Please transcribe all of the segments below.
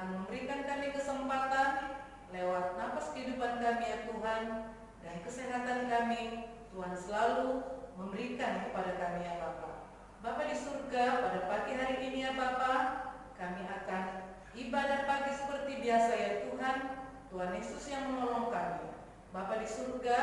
Tuhan memberikan kami kesempatan lewat napas kehidupan kami ya Tuhan, dan kesehatan kami Tuhan selalu memberikan kepada kami ya Bapa. Bapa di surga, pada pagi hari ini ya Bapa, kami akan ibadah pagi seperti biasa ya Tuhan. Tuhan Yesus yang menolong kami. Bapa di surga,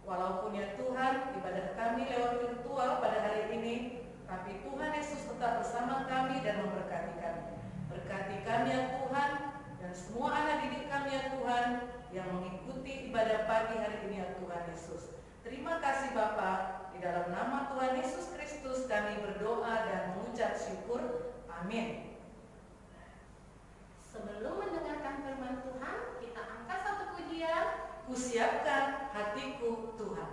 walaupun ya Tuhan ibadah kami lewat virtual pada hari ini, tapi Tuhan Yesus tetap bersama kami dan memberkati kami. Berkati kami ya Tuhan, dan semua anak didik kami ya Tuhan yang mengikuti ibadah pagi hari ini ya Tuhan Yesus. Terima kasih Bapa, di dalam nama Tuhan Yesus Kristus kami berdoa dan mengucap syukur. Amin. Sebelum mendengarkan firman Tuhan, kita angkat satu pujian. Kusiapkan hatiku Tuhan.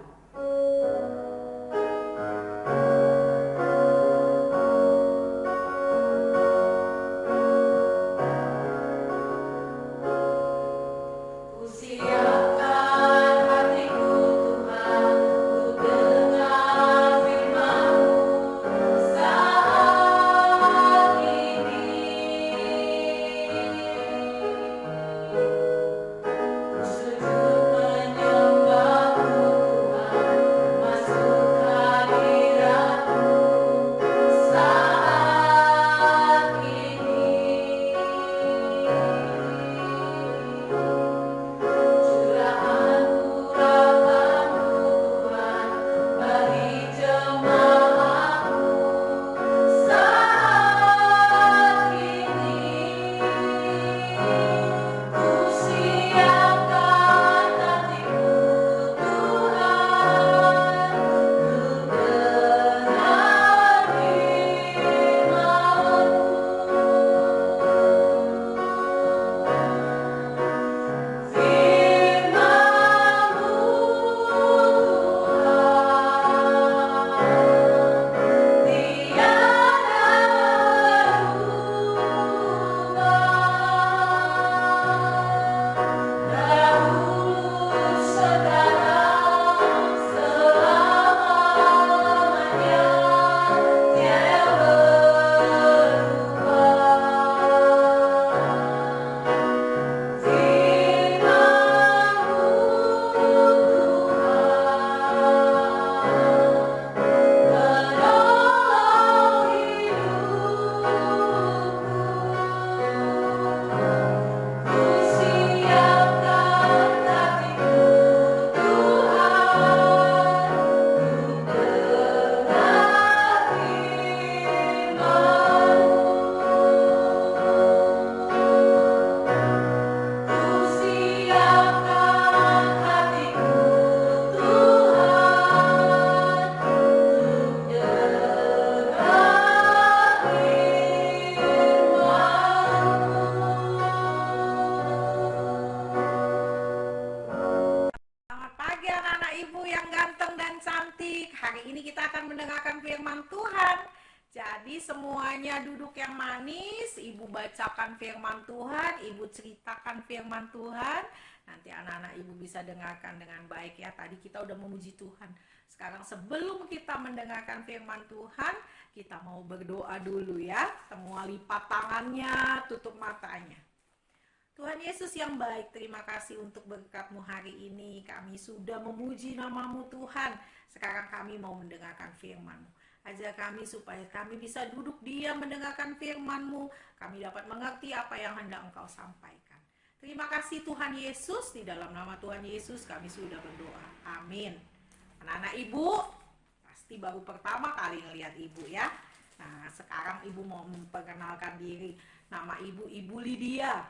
Bacakan firman Tuhan, Ibu ceritakan firman Tuhan. Nanti anak-anak Ibu bisa dengarkan dengan baik ya. Tadi kita udah memuji Tuhan. Sekarang sebelum kita mendengarkan firman Tuhan, kita mau berdoa dulu ya. Semua lipat tangannya, tutup matanya. Tuhan Yesus yang baik, terima kasih untuk berkat-Mu hari ini. Kami sudah memuji nama-Mu Tuhan. Sekarang kami mau mendengarkan firman-Mu. Ajar kami supaya kami bisa duduk diam mendengarkan firman-Mu. Kami dapat mengerti apa yang hendak Engkau sampaikan. Terima kasih Tuhan Yesus. Di dalam nama Tuhan Yesus kami sudah berdoa. Amin. Anak-anak Ibu pasti baru pertama kali ngelihat Ibu ya. Nah sekarang Ibu mau memperkenalkan diri. Nama Ibu, Ibu Lydia.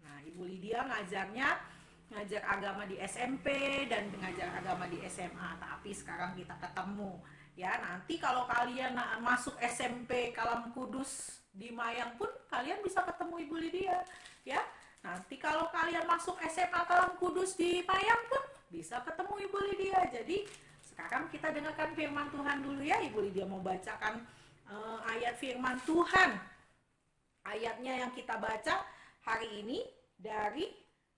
Nah Ibu Lydia ngajar agama di SMP dan ngajar agama di SMA. Tapi sekarang kita ketemu. Ya, nanti kalau kalian masuk SMP Kalam Kudus di Mayang pun kalian bisa ketemu Ibu Lydia, ya. Nanti kalau kalian masuk SMA Kalam Kudus di Mayang pun bisa ketemu Ibu Lydia. Jadi, sekarang kita dengarkan firman Tuhan dulu ya. Ibu Lydia mau bacakan ayat firman Tuhan. Ayatnya yang kita baca hari ini dari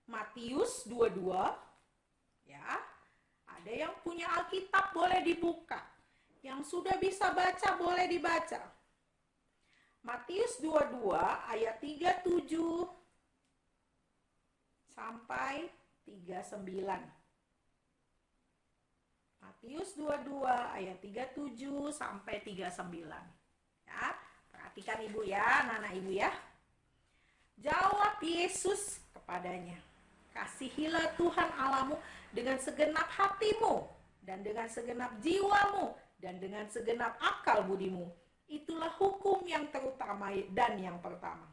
Matius 22. Ya. Ada yang punya Alkitab boleh dibuka. Yang sudah bisa baca boleh dibaca. Matius 22 ayat 37 sampai 39. Matius 22 ayat 37 sampai 39. Ya, perhatikan Ibu ya, anak-anak Ibu ya. Jawab Yesus kepadanya, kasihilah Tuhan Allahmu dengan segenap hatimu dan dengan segenap jiwamu dan dengan segenap akal budimu. Itulah hukum yang terutama dan yang pertama.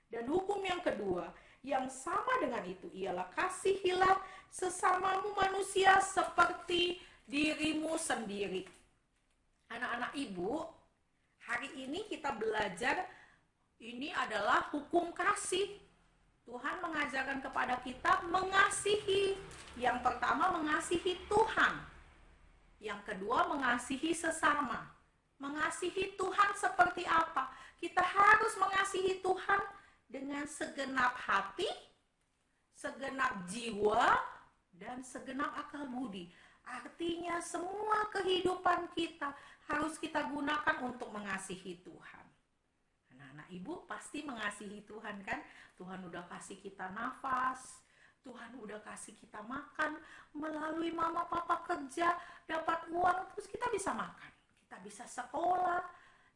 Dan hukum yang kedua yang sama dengan itu ialah kasihilah sesamamu manusia seperti dirimu sendiri. Anak-anak Ibu, hari ini kita belajar, ini adalah hukum kasih. Tuhan mengajarkan kepada kita mengasihi. Yang pertama mengasihi Tuhan. Yang kedua mengasihi sesama. Mengasihi Tuhan seperti apa? Kita harus mengasihi Tuhan dengan segenap hati, segenap jiwa, dan segenap akal budi. Artinya semua kehidupan kita harus kita gunakan untuk mengasihi Tuhan. Anak-anak Ibu pasti mengasihi Tuhan kan? Tuhan udah kasih kita nafas, Tuhan udah kasih kita makan, melalui mama papa kerja, dapat uang, terus kita bisa makan. Kita bisa sekolah,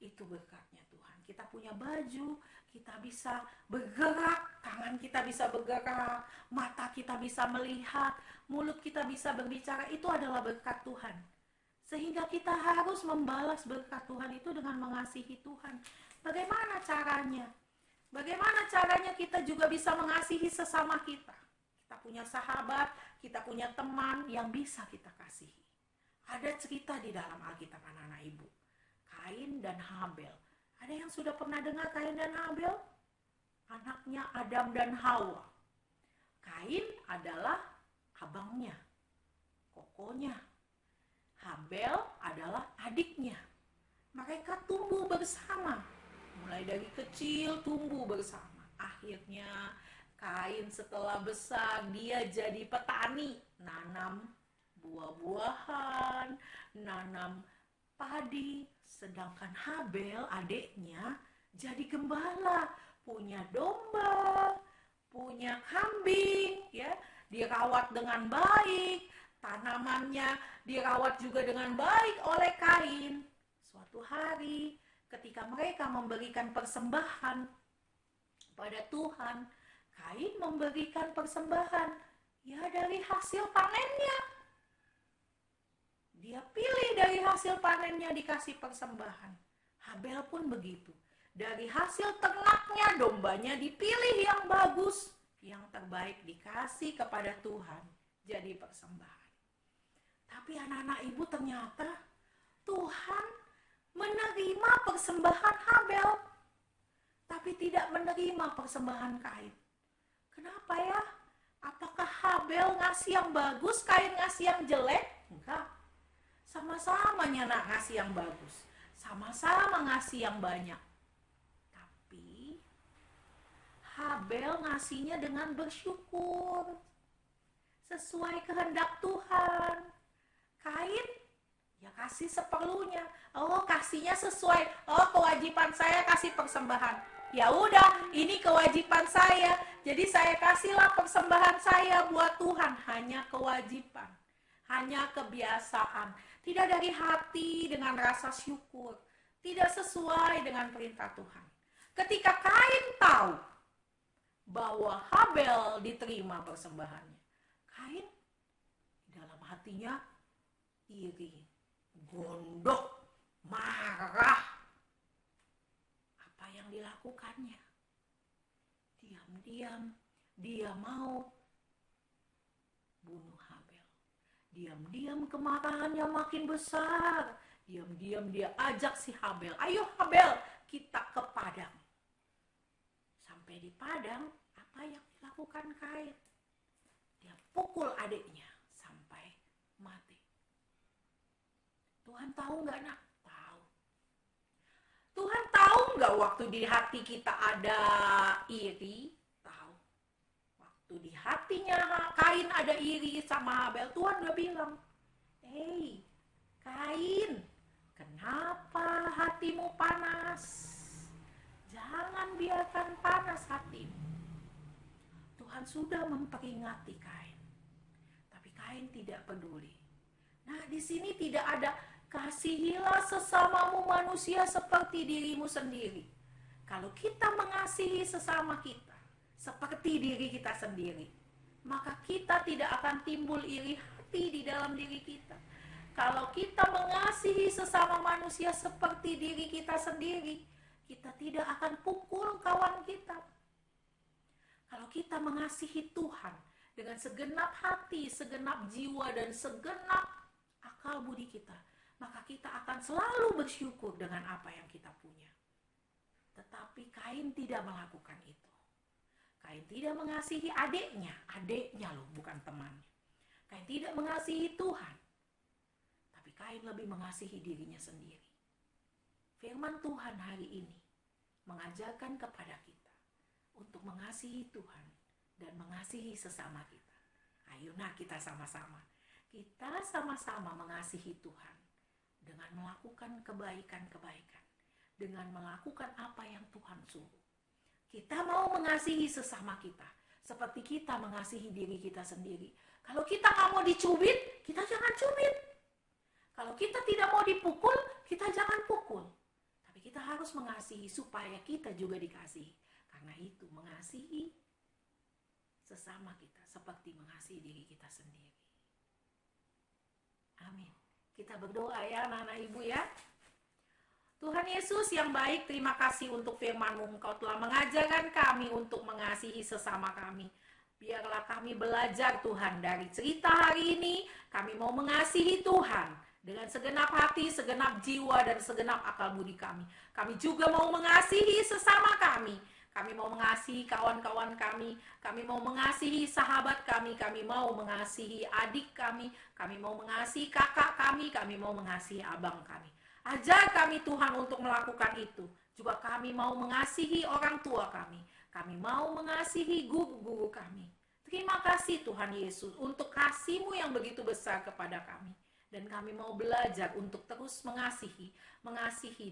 itu berkatnya Tuhan. Kita punya baju, kita bisa bergerak, tangan kita bisa bergerak, mata kita bisa melihat, mulut kita bisa berbicara, itu adalah berkat Tuhan. Sehingga kita harus membalas berkat Tuhan itu dengan mengasihi Tuhan. Bagaimana caranya? Bagaimana caranya kita juga bisa mengasihi sesama kita? Kita punya sahabat, kita punya teman yang bisa kita kasihi. Ada cerita di dalam Alkitab anak-anak Ibu. Kain dan Habel. Ada yang sudah pernah dengar Kain dan Habel? Anaknya Adam dan Hawa. Kain adalah abangnya, kokonya. Habel adalah adiknya. Mereka tumbuh bersama. Mulai dari kecil tumbuh bersama. Akhirnya Kain setelah besar dia jadi petani, nanam buah-buahan, nanam padi, sedangkan Habel adiknya jadi gembala, punya domba, punya kambing, ya, dirawat dengan baik, tanamannya dirawat juga dengan baik oleh Kain. Suatu hari ketika mereka memberikan persembahan pada Tuhan, Kain memberikan persembahan ya dari hasil panennya. Dia pilih dari hasil panennya dikasih persembahan. Habel pun begitu. Dari hasil ternaknya, dombanya dipilih yang bagus, yang terbaik dikasih kepada Tuhan jadi persembahan. Tapi anak-anak Ibu, ternyata Tuhan menerima persembahan Habel, tapi tidak menerima persembahan Kain. Kenapa ya? Apakah Habel ngasih yang bagus, Kain ngasih yang jelek? Enggak. Sama-sama nak ngasih yang bagus, sama-sama ngasih yang banyak. Tapi Habel ngasihnya dengan bersyukur, sesuai kehendak Tuhan. Kain ya kasih seperlunya. Oh, kasihnya sesuai. Oh, kewajiban saya kasih persembahan. Ya udah, ini kewajiban saya. Jadi saya kasihlah persembahan saya buat Tuhan. Hanya kewajiban, hanya kebiasaan. Tidak dari hati dengan rasa syukur. Tidak sesuai dengan perintah Tuhan. Ketika Kain tahu bahwa Habel diterima persembahannya, Kain dalam hatinya iri, gondok, marah. Apa yang dilakukannya? Diam-diam dia mau bunuh Habel. Diam-diam kemarahannya makin besar. Diam-diam dia ajak si Habel, ayo Habel, kita ke padang. Sampai di padang, apa yang dilakukan Kain? Dia pukul adiknya sampai mati. Tuhan tahu nggak nak? Tahu. Tuhan tahu nggak waktu di hati kita ada iri? Tahu. Waktu di hatinya Kain ada iri sama Habel, Tuhan udah bilang, "Hei, Kain, kenapa hatimu panas? Jangan biarkan panas hatimu. Tuhan sudah memperingati Kain, tapi Kain tidak peduli. Nah, di sini tidak ada kasihilah sesamamu manusia seperti dirimu sendiri. Kalau kita mengasihi sesama kita seperti diri kita sendiri, maka kita tidak akan timbul iri hati di dalam diri kita. Kalau kita mengasihi sesama manusia seperti diri kita sendiri, kita tidak akan pukul kawan kita. Kalau kita mengasihi Tuhan dengan segenap hati, segenap jiwa, dan segenap akal budi kita, maka kita akan selalu bersyukur dengan apa yang kita punya. Tetapi Kain tidak melakukan itu. Kain tidak mengasihi adiknya loh, bukan temannya. Kain tidak mengasihi Tuhan, tapi Kain lebih mengasihi dirinya sendiri. Firman Tuhan hari ini mengajarkan kepada kita untuk mengasihi Tuhan dan mengasihi sesama kita. Ayo kita sama-sama. Kita sama-sama mengasihi Tuhan dengan melakukan kebaikan-kebaikan, dengan melakukan apa yang Tuhan suruh. Kita mau mengasihi sesama kita seperti kita mengasihi diri kita sendiri. Kalau kita nggak mau dicubit, kita jangan cubit. Kalau kita tidak mau dipukul, kita jangan pukul. Tapi kita harus mengasihi supaya kita juga dikasihi. Karena itu mengasihi sesama kita seperti mengasihi diri kita sendiri. Amin. Kita berdoa ya anak-anak ibu ya. Tuhan Yesus yang baik, terima kasih untuk firman-Mu. Engkau telah mengajarkan kami untuk mengasihi sesama kami. Biarlah kami belajar Tuhan dari cerita hari ini. Kami mau mengasihi Tuhan dengan segenap hati, segenap jiwa, dan segenap akal budi kami. Kami juga mau mengasihi sesama kami. Kami mau mengasihi kawan-kawan kami mau mengasihi sahabat kami mau mengasihi adik kami mau mengasihi kakak kami mau mengasihi abang kami. Ajar kami Tuhan untuk melakukan itu. Juga kami mau mengasihi orang tua kami mau mengasihi guru-guru kami. Terima kasih Tuhan Yesus untuk kasih-Mu yang begitu besar kepada kami. Dan kami mau belajar untuk terus mengasihi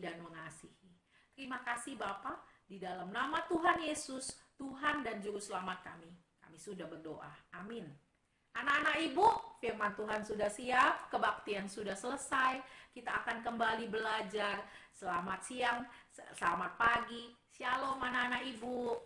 dan mengasihi. Terima kasih Bapa, di dalam nama Tuhan Yesus, Tuhan dan Juru Selamat kami sudah berdoa. Amin. Anak-anak ibu, firman Tuhan sudah siap, kebaktian sudah selesai. Kita akan kembali belajar. Selamat siang, selamat pagi. Shalom anak-anak ibu.